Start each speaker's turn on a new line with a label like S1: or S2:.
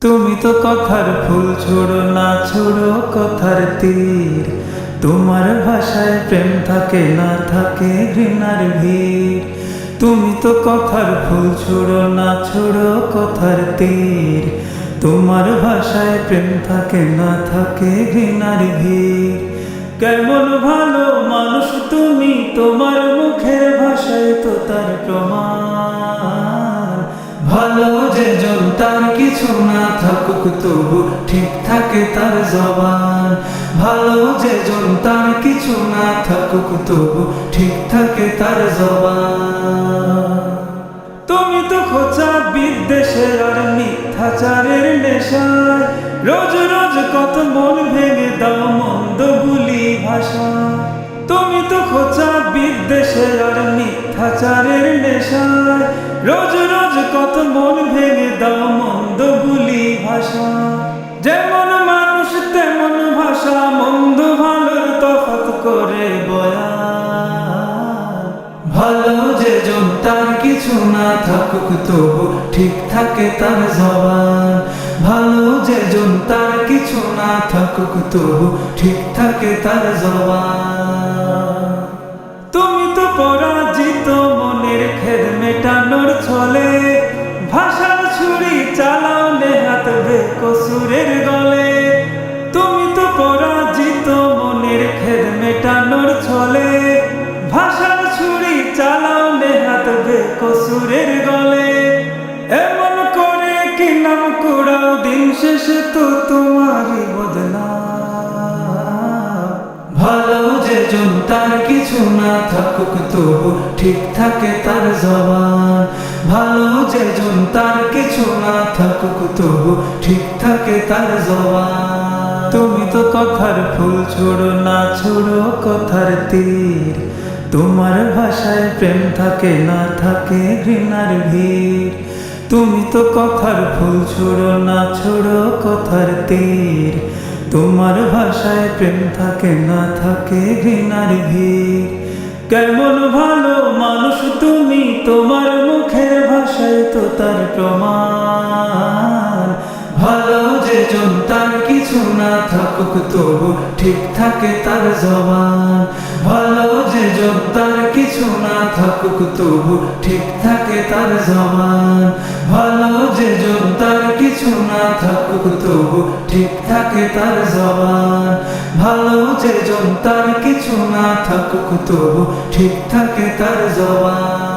S1: তুমি তো কথার ফুল ছোড়ো না, ছোড়ো কথার তীর। তোমার ভাষায় প্রেম থাকে না, থাকে ঘৃণার ভিড়। তুমি তো কথার ফুল ছোড়ো না, ছোড়ো কথার তীর। তোমার ভাষায় প্রেম থাকে না, থাকে ঘৃণার ভিড়। কেমন ভালো মানুষ তুমি, তোমার মুখের ভাষায় তো তার প্রমাণ। ভালো যে জন তার কিছু না থাকুক তবু ঠিক থাকে তার জবান। ভালো যে জন তার কিছু না থাকুক তবু ঠিক থাকে তার জবান। তুমি তো খোঁচা বিদ্বেষের আর মিথ্যাচারের নেশায় রোজ রোজ কত মন ভেঙে দাও মন্দ ভুলি ভাষা। তুমি তো খোঁচা বিদ্বেষের আর মিথ্যাচারের নেশায় রোজ রোজ কত মন ভেঙে দাও মন্দ ভুলি ভাষা। যেমন মানুষ তেমন ভাষা, মন্দ ভালোর তফাৎ করে বয়ান। ভালো যে জন তার কিছু না থাকুক তবু ঠিক থাকে তার জবান। ভালো যে জন তার কিছু না থাকুক তবু ঠিক থাকে তার জবান। তুমি তো পরাজিত মনের খেদ মেটানোর ছলে ভাষার ছুরি চালাও নেহাত বেকসুরের গলে। তুমি তো পরাজিত মনের খেদ মেটানোর ছলে ভাষার ছুরি চালাও নেহাত বেকসুরের গলে। এমন করে কি নাম কুড়াও, দিন শেষে তো তোমারই বদনাম। ভালো যে জন তার কিছু না থাকুক তবু ঠিক থাকে তার জবান। ভালো যে জন তার কিছু না থাকুক তবু ঠিক থাকে তার জবান। তুমি তো কথার ফুল ছোড়ো না, ছোড়ো কথার তীর। তোমার ভাষায় প্রেম থাকে না, থাকে ঘৃণার ভিড়। তুমি তো কথার ফুল ছোড়ো না, ছোড়ো কথার তীর। তোমার ভাষায় প্রেম থাকে না, থাকে ঘৃণার ভিড়। কেমন ভালো মানুষ তুমি, তোমার মুখের ভাষায় তো তার প্রমাণ। ভালো যে জন তার কিছু না থাকুক তবু ঠিক থাকে তার জবান। ভালো যে জন তার কিছু না থাকুক তবু ঠিক থাকে তার জবান। ভালো যে জন তার কিছু না থাকুক তবু ঠিক থাকে তার জবান। ভালো যে জন তার কিছু না থাকুক তবু ঠিক থাকে তার জবান।